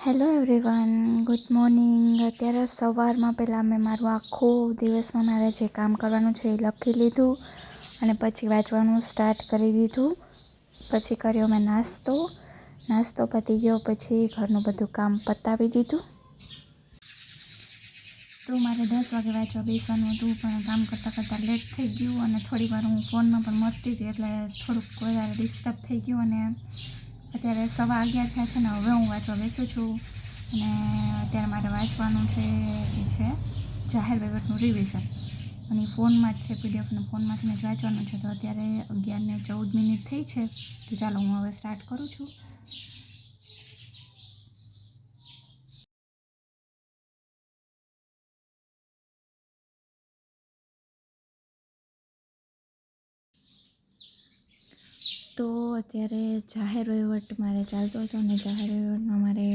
Hello everyone, good morning. અત્યારે સવારમાં પહેલાં મેં મારું આખો દિવસમાં મારે જે કામ કરવાનું છે એ લખી લીધું અને પછી વાંચવાનું સ્ટાર્ટ કરી દીધું. પછી કર્યો મેં નાસ્તો પતી ગયો પછી ઘરનું બધું કામ પતાવી દીધું. તો મારે 10 વાગે વાંચવા બેસવાનું હતું, પણ કામ કરતાં લેટ થઈ ગયું અને થોડી વાર હું ફોનમાં પણ મસ્તી હતી એટલે થોડુંક વધારે ડિસ્ટર્બ થઈ ગયું અને અત્યારે 11:15 થયા છે ને હવે હું વાંચવા બેસું છું. અને અત્યારે મારે વાંચવાનું છે એ છે જાહેર વહીવટનું રિવિઝન અને ફોનમાં જ છે, પીડીએફને ફોનમાંથી જ વાંચવાનું છે. તો અત્યારે 11:14 થઈ છે, તો ચાલો હું હવે સ્ટાર્ટ કરું છું. તો અત્યારે જાહેર વહીવટ મારે ચાલતો હતો અને જાહેર વહીવટમાં મારે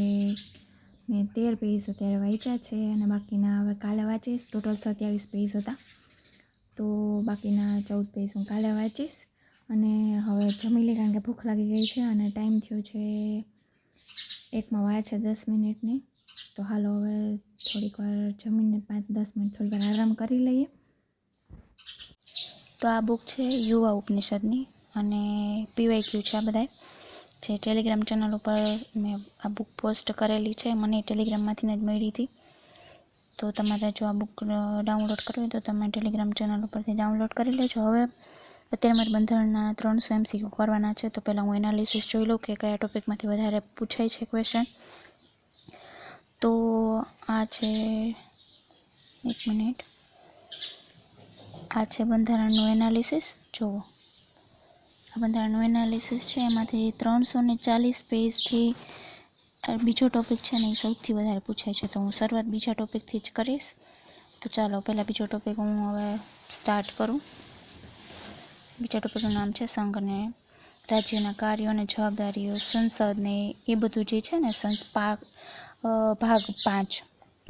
મેં 13 પેજ અત્યારે વાંચ્યા છે અને બાકીના હવે કાલે વાંચીશ. ટોટલ 27 પેજ હતા, તો બાકીના 14 પેજ હું કાલે વાંચીશ. અને હવે જમી લઈ, કારણ કે ભૂખ લાગી ગઈ છે અને ટાઈમ થયો છે 1માં વાર છે 10 મિનિટની. તો હાલો હવે થોડીક વાર જમીને 5-10 મિનિટ થોડી વાર આરામ કરી લઈએ. તો આ બુક છે યુવા ઉપનિષદની અને પીવાયક્યુ છે. આ બધાય જે ટેલિગ્રામ ચેનલ ઉપર મેં આ બુક પોસ્ટ કરેલી છે, મને ટેલિગ્રામમાંથી જ મળી હતી. તો તમારે જો આ બુક ડાઉનલોડ કરવી હોય તો તમે ટેલિગ્રામ ચેનલ ઉપરથી ડાઉનલોડ કરી લેજો. હવે અત્યારે મારે બંધારણના 300 MCQ કરવાના છે, તો પહેલાં હું એનાલિસિસ જોઈ લઉં કે કયા ટોપિકમાંથી વધારે પૂછાય છે ક્વેશ્ચન. તો આ છે, એક મિનિટ, આ છે બંધારણનું એનાલિસિસ. જુઓ, આ બંધારણનું એનાલિસિસ છે, એમાંથી 340 પેજથી બીજો ટોપિક છે ને એ સૌથી વધારે પૂછાય છે. તો હું શરૂઆત બીજા ટોપિકથી જ કરીશ. તો ચાલો પહેલાં બીજો ટોપિક હું હવે સ્ટાર્ટ કરું. બીજા ટોપિકનું નામ છે સંઘ અને રાજ્યના કાર્યો અને જવાબદારીઓ, સંસદને એ બધું જે છે ને ભાગ 5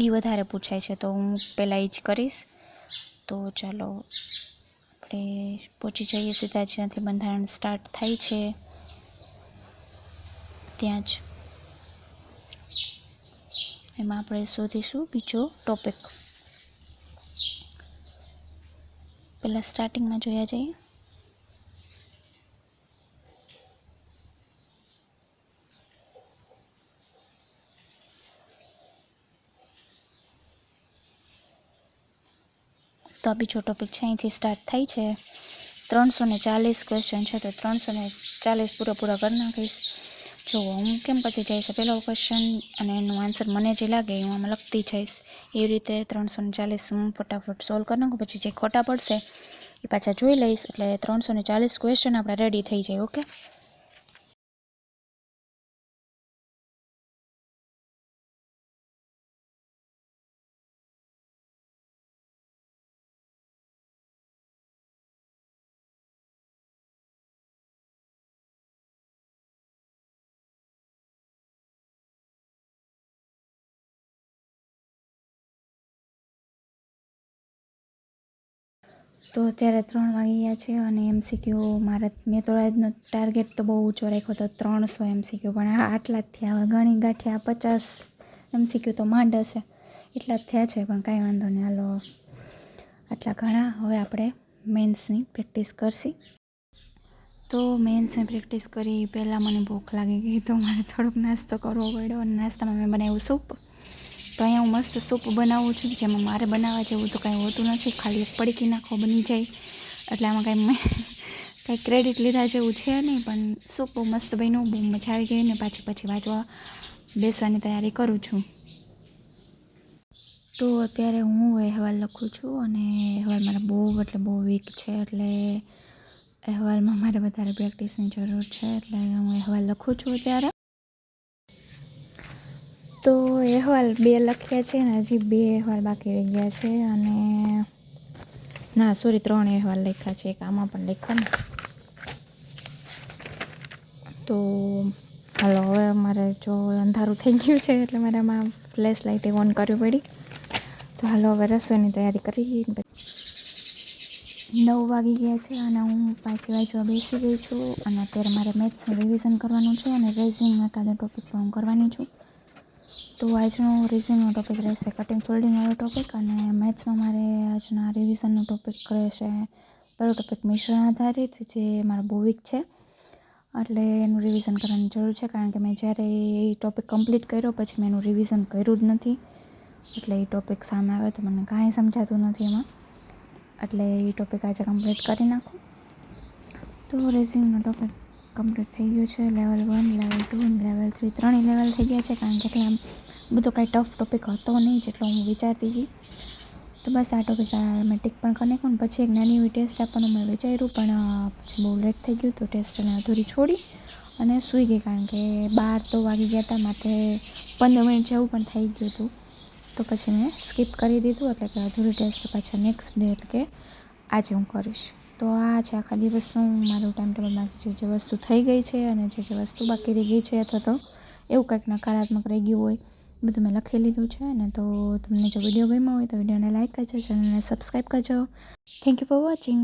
એ વધારે પૂછાય છે, તો હું પહેલાં એ જ કરીશ. તો ચાલો આપણે પહોંચી જઈએ સીધા જ્યાંથી બંધારણ સ્ટાર્ટ થાય છે ત્યાં જ. એમાં આપણે શોધીશું બીજો ટોપિક. પહેલાં સ્ટાર્ટિંગમાં જોયા જઈએ. તો આ બીજો ટોપિક છે, અહીંથી સ્ટાર્ટ થાય છે. 340 ક્વેશ્ચન છે, તો 340 પૂરા કરી નાખીશ. જુઓ હું કેમ કરતી જઈશ, પહેલો ક્વેશ્ચન અને એનું આન્સર મને જે લાગે હું આમાં લખતી જઈશ. એવી રીતે 340 હું ફટાફટ સોલ્વ કરી નાખું. પછી જે ખોટા પડશે એ પાછા જોઈ લઈશ, એટલે 340 ક્વેશ્ચન આપણે રેડી થઈ જાય. ઓકે, તો અત્યારે 3 વાગી ગયા છે અને MCQ મેં તો આજનો ટાર્ગેટ તો બહુ ઊંચો રાખ્યો હતો, 300 MCQ, પણ આટલા જ થયા. હવે ગણી ગાંઠિયા 50 MCQ તો માંડ હશે, એટલા જ થયા છે, પણ કાંઈ વાંધો નહીં. હાલો, આટલા ઘણા. હવે આપણે મેન્સની પ્રેક્ટિસ કરશી. તો મેન્સની પ્રેક્ટિસ કરી પહેલાં મને ભૂખ લાગી ગઈ, તો મારે થોડોક નાસ્તો કરવો પડ્યો અને નાસ્તામાં મેં બનાવ્યું સૂપ. તો અહીંયા હું મસ્ત સૂપ બનાવું છું, જેમાં મારે બનાવવા જેવું તો કાંઈ હોતું નથી, ખાલી એક પડીકી નાખો બની જાય. એટલે આમાં કાંઈ ક્રેડિટ લીધા જેવું છે નહીં, પણ સૂપ બહુ મસ્ત બન્યું, બહુ મજા આવી ગઈ ને પછી વાંચવા બેસવાની તૈયારી કરું છું. તો અત્યારે હું અહેવાલ લખું છું અને અહેવાલ મારા બહુ વીક છે, એટલે અહેવાલમાં મારે વધારે પ્રેક્ટિસની જરૂર છે, એટલે હું અહેવાલ લખું છું અત્યારે. તો અહેવાલ 2 લખ્યા છે ને હજી 2 અહેવાલ બાકી રહી ગયા છે, અને ના સોરી 3 અહેવાલ લખ્યા છે, એક આમાં પણ લખ્યા ને. તો હાલો, હવે મારે જો અંધારું થઈ ગયું છે એટલે મારે આમાં ફ્લેશ લાઇટ ઓન કરવી પડી. તો હાલો હવે રસોઈની તૈયારી કરી. 9 વાગી ગયા છે અને હું પાછી વાંચવા બેસી ગઈ છું અને અત્યારે મારે મેથ્સનું રિવિઝન કરવાનું છે અને રેઝિંગ એકાદો ટોપિક પણ હું કરવાની છું. તો આજનો રિઝનિંગનો ટોપિક રહેશે કટિંગ ફોલ્ડિંગવાળો ટોપિક, અને મેથ્સમાં મારે આજના રિવિઝનનો ટોપિક રહેશે પહેલો ટોપિક મિશ્રણ આધારિત, જે મારો બહુ વીક છે, એટલે એનું રિવિઝન કરવાની જરૂર છે. કારણ કે મેં જ્યારે એ ટોપિક કમ્પ્લીટ કર્યો પછી મેં એનું રિવિઝન કર્યું જ નથી, એટલે એ ટોપિક સામે આવે તો મને કાંઈ સમજાતું નથી એમાં, એટલે એ ટોપિક આજે કમ્પ્લીટ કરી નાખું. તો રિઝનિંગનો ટોપિક કમ્પ્લીટ થઈ ગયું છે. લેવલ 1, લેવલ 2 અને લેવલ 3 ત્રણેય લેવલ થઈ ગયા છે. કારણ કે આમ બધો કાંઈ ટફ ટોપિક હતો નહીં જેટલો હું વિચારતી હતી. તો બસ આ ટોપિક મેં ટીક પણ કરી નાખ્યું. પછી એક નાની એવી ટેસ્ટ આપવાનું મેં વિચાર્યું, પણ પછી બહુ લેટ થઈ ગયું તો ટેસ્ટ એને અધૂરી છોડી અને સૂઈ ગઈ. કારણ કે 12 તો વાગી ગયા હતા, માથે 15 મિનિટ જેવું પણ થઈ ગયું હતું. તો પછી મેં સ્કીપ કરી દીધું, એટલે કે અધૂરી ટેસ્ટ પાછા નેક્સ્ટ ડે એટલે કે આજે હું કરીશ. તો આ છે આખા દિવસનું મારું ટાઈમ ટેબલમાંથી જે વસ્તુ થઈ ગઈ છે અને જે વસ્તુ બાકી રહી ગઈ છે, અથવા તો એવું કંઈક નકારાત્મક રહી ગયું હોય, બધું મેં લખી લીધું છે. ને તો તમને જો વિડીયો ગમ્યો હોય તો વિડીયોને લાઈક કરજો, ચેનલને સબસ્ક્રાઈબ કરજો. Thank you for watching.